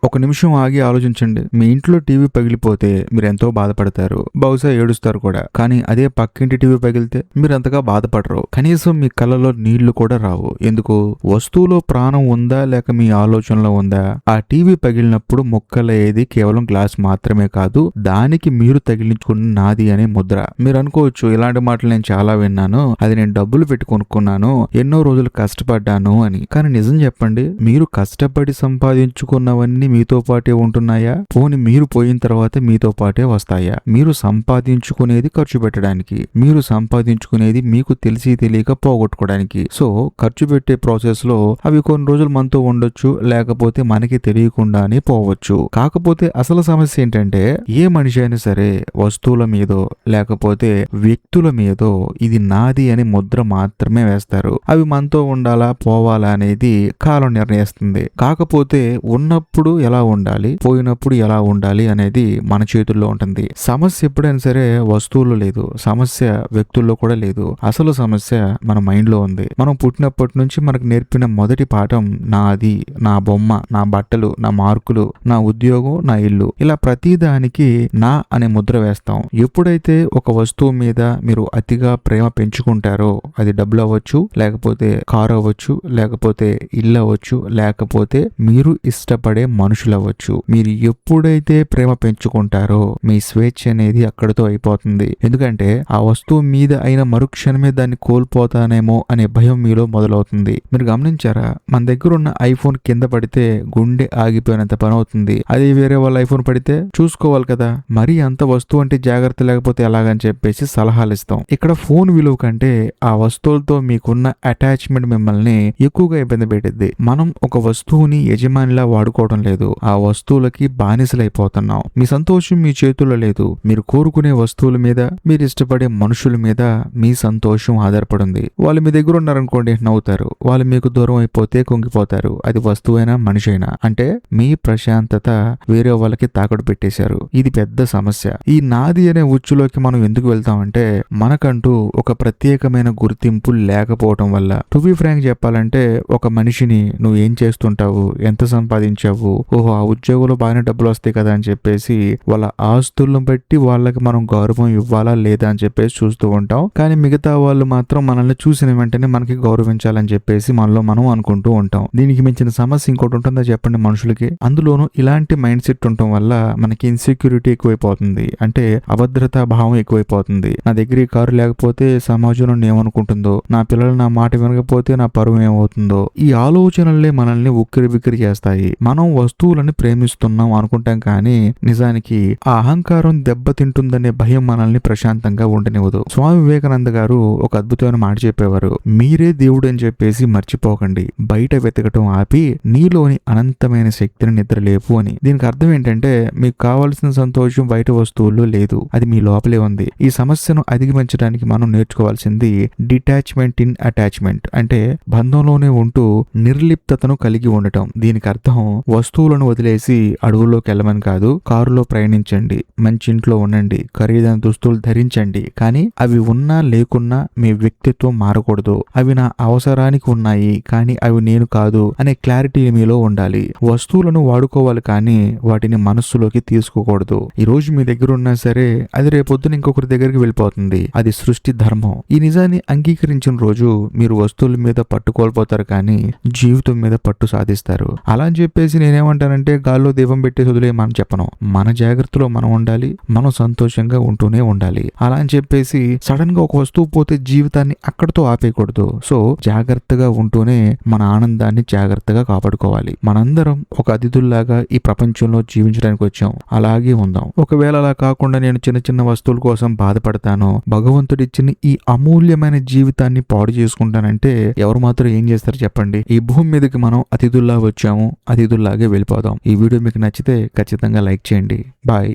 ఒక నిమిషం ఆగి ఆలోచించండి. మీ ఇంట్లో టీవీ పగిలిపోతే మీరెంతో బాధపడతారు, బహుశా ఏడుస్తారు కూడా. కానీ అదే పక్కింటి టీవీ పగిలితే మీరు అంతగా బాధపడరు. కనీసం మీ కళ్ళలో నీళ్లు కూడా రావు. ఎందుకు? వస్తువులో ప్రాణం ఉందా లేక మీ ఆలోచనలో ఉందా? ఆ టీవీ పగిలినప్పుడు ముక్కలయ్యేది కేవలం గ్లాస్ మాత్రమే కాదు, దానికి మీరు తగిలించుకున్న నాది అనే ముద్ర. మీరు అనుకోవచ్చు, ఇలాంటి మాటలు నేను చాలా విన్నాను, అది నేను డబ్బులు పెట్టి కొనుక్కున్నాను, ఎన్నో రోజులు కష్టపడ్డాను అని. కానీ నిజం చెప్పండి, మీరు కష్టపడి సంపాదించుకున్నవన్నీ మీతో పాటే ఉంటున్నాయా? పోని మీరు పోయిన తర్వాత మీతో పాటే వస్తాయా? మీరు సంపాదించుకునేది ఖర్చు పెట్టడానికి, మీరు సంపాదించుకునేది మీకు తెలిసి తెలియక పోగొట్టుకోవడానికి. సో ఖర్చు పెట్టే ప్రాసెస్ లో అవి కొన్ని రోజులు మనతో ఉండొచ్చు, లేకపోతే మనకి తెలియకుండానే పోవచ్చు. కాకపోతే అసలు సమస్య ఏంటంటే, ఏ మనిషి అయినా సరే వస్తువుల మీదో లేకపోతే వ్యక్తుల మీదో ఇది నాది అనే ముద్ర మాత్రమే వేస్తారు. అవి మనతో ఉండాలా పోవాలా అనేది కాలం నిర్ణయిస్తుంది. కాకపోతే ఉన్నప్పుడు ఎలా ఉండాలి, పోయినప్పుడు ఎలా ఉండాలి అనేది మన చేతుల్లో ఉంటుంది. సమస్య ఎప్పుడైనా సరే వస్తువుల్లో లేదు, సమస్య వ్యక్తుల్లో కూడా లేదు. అసలు సమస్య మన మైండ్ లో ఉంది. మనం పుట్టినప్పటి నుంచి మనకు నేర్పిన మొదటి పాఠం నాది, నా బొమ్మ, నా బట్టలు, నా మార్కులు, నా ఉద్యోగం, నా ఇల్లు, ఇలా ప్రతిదానికి నా అనే ముద్ర వేస్తాం. ఎప్పుడైతే ఒక వస్తువు మీద మీరు అతిగా ప్రేమ పెంచుకుంటారో, అది డబ్బులు అవ్వచ్చు, లేకపోతే కారు అవ్వచ్చు, లేకపోతే ఇల్లు అవ్వచ్చు, లేకపోతే మీరు ఇష్టపడే మనుషులు అవ్వచ్చు, మీరు ఎప్పుడైతే ప్రేమ పెంచుకుంటారో మీ స్వేచ్ఛ అనేది అక్కడితో అయిపోతుంది. ఎందుకంటే ఆ వస్తువు మీద అయిన మరుక్షణమే దాన్ని కోల్పోతానేమో అనే భయం మీలో మొదలవుతుంది. మీరు గమనించారా, మన దగ్గర ఉన్న ఐఫోన్ కింద పడితే గుండె ఆగిపోయినంత పని అవుతుంది. అది వేరే వాళ్ళ ఐఫోన్ పడితే చూసుకోవాలి కదా. మరి అంత వస్తువు అంటే జాగ్రత్త లేకపోతే ఎలాగని చెప్పేసి సలహాలు ఇస్తాం. ఇక్కడ ఫోన్ విలువ కంటే ఆ వస్తువులతో మీకున్న అటాచ్మెంట్ మిమ్మల్ని ఎక్కువగా ఇబ్బంది పెట్టిద్ది. మనం ఒక వస్తువుని యజమానిలా వాడుకోవడం లేదు, ఆ వస్తువులకి బానిసలైపోతున్నాం. మీ సంతోషం మీ చేతుల్లో లేదు. మీరు కోరుకునే వస్తువుల మీద, మీరు ఇష్టపడే మనుషుల మీద మీ సంతోషం ఆధారపడింది. వాళ్ళు మీ దగ్గర ఉన్నారనుకోండి, నవ్వుతారు. వాళ్ళు మీకు దూరం అయిపోతే కుంగిపోతారు. అది వస్తువైనా మనిషి అయినా. అంటే మీ ప్రశాంతత వేరే వాళ్ళకి తాకట్టు పెట్టేశారు. ఇది పెద్ద సమస్య. ఈ నాది అనే ఉచ్చులోకి మనం ఎందుకు వెళ్తామంటే, మనకంటూ ఒక ప్రత్యేకమైన గుర్తింపు లేకపోవటం వల్ల. టు బి ఫ్రాంక్ చెప్పాలంటే, ఒక మనిషిని నువ్వు ఏం చేస్తుంటావు, ఎంత సంపాదించావు, ఓహో ఆ ఉద్యోగంలో బాగానే డబ్బులు వస్తాయి కదా అని చెప్పేసి వాళ్ళ ఆస్తులను బట్టి వాళ్ళకి మనం గౌరవం ఇవ్వాలా లేదా అని చెప్పేసి చూస్తూ ఉంటాం. కానీ మిగతా వాళ్ళు మాత్రం మనల్ని చూసిన వెంటనే మనకి గౌరవించాలని చెప్పేసి మనలో మనం అనుకుంటూ ఉంటాం. దీనికి మించిన సమస్య ఇంకోటి ఉంటుందా చెప్పండి మనుషులకి? అందులోనూ ఇలాంటి మైండ్ సెట్ ఉండటం వల్ల మనకి ఇన్సెక్యూరిటీ ఎక్కువైపోతుంది. అంటే అభద్రతా భావం ఎక్కువైపోతుంది. నా దగ్గర ఈ కారు లేకపోతే సమాజం నన్ను ఏమనుకుంటుందో, నా పిల్లలు నా మాట వినకపోతే నా పరువు ఏమవుతుందో, ఈ ఆలోచనలే మనల్ని ఉక్కిరి బిక్కిరి చేస్తాయి. మనం వస్తువులను ప్రేమిస్తున్నాం అనుకుంటాం, కానీ నిజానికి ఆ అహంకారం దెబ్బతింటుందనే భయం మనల్ని ప్రశాంతంగా ఉండనివ్వదు. స్వామి వివేకానంద గారు ఒక అద్భుతమైన మాట చెప్పేవారు, మీరే దేవుడు అని చెప్పేసి మర్చిపోకండి, బయట వెతకటం ఆపి నీలోని అనంతమైన శక్తిని నిద్రలేపు అని. దీనికి అర్థం ఏంటంటే, మీకు కావాల్సిన సంతోషం బయట వస్తువుల్లో లేదు, అది మీ లోపలే ఉంది. ఈ సమస్యను అధిగమించడానికి మనం నేర్చుకోవాల్సింది డిటాచ్మెంట్ ఇన్ అటాచ్మెంట్. అంటే బంధంలోనే ఉంటూ నిర్లిప్తతను కలిగి ఉండటం. దీనికి అర్థం వస్తువులను వదిలేసి అడవుల్లోకి వెళ్ళమని కాదు, కారులో ప్రయాణించండి, మంచి ఇంట్లో ఉండండి, ఖరీదైన దుస్తులు ధరించండి, కానీ అవి ఉన్నా లేకున్నా మీ వ్యక్తిత్వం మారకూడదు. అవి నా అవసరానికి ఉన్నాయి, కానీ అవి నేను కాదు అనే క్లారిటీ మీలో ఉండాలి. వస్తువులను వాడుకోవాలి, కానీ వాటిని మనస్సులోకి తీసుకోకూడదు. ఈ రోజు మీ దగ్గర ఉన్నా సరే అది రేపొద్దున ఇంకొకరి దగ్గరికి వెళ్ళిపోతుంది. అది సృష్టి ధర్మం. ఈ నిజాన్ని అంగీకరించిన రోజు మీరు వస్తువుల మీద పట్టు కోల్పోతారు, కానీ జీవితం మీద పట్టు సాధిస్తారు. అలా అని చెప్పేసి నేనేమంటానంటే, గాల్లో దీపం పెట్టేసి వదిలేయమని చెప్పను. మన జాగ్రత్తలో మనం ఉండాలి, మనం సంతోషంగా ఉంటూనే ఉండాలి. అలా అని చెప్పేసి సడన్ గా ఒక వస్తువు పోతే జీవితాన్ని అక్కడితో ఆపేయకూడదు. సో జాగ్రత్తగా ఉంటూనే మన ఆనందాన్ని జాగ్రత్తగా కాపాడుకోవాలి. మనందరం ఒక అతిథుల్లాగా ఈ ప్రపంచంలో జీవించడానికి వచ్చాం, అలాగే ఉందాం. ఒకవేళ అలా కాకుండా నేను చిన్న చిన్న వస్తువుల కోసం బాధపడతాను, భగవంతుడిచ్చిన ఈ అమూల్యమైన జీవితాన్ని పాడు చేసుకుంటానంటే ఎవరు మాత్రం ఏం చేస్తారు చెప్పండి? ఈ భూమి మీదకి మనం అతిథుల్లా వచ్చాము, అతిథుల్లాగే వెళ్ళిపోదాం. ఈ వీడియో మీకు నచ్చితే ఖచ్చితంగా లైక్ చేయండి. బాయ్.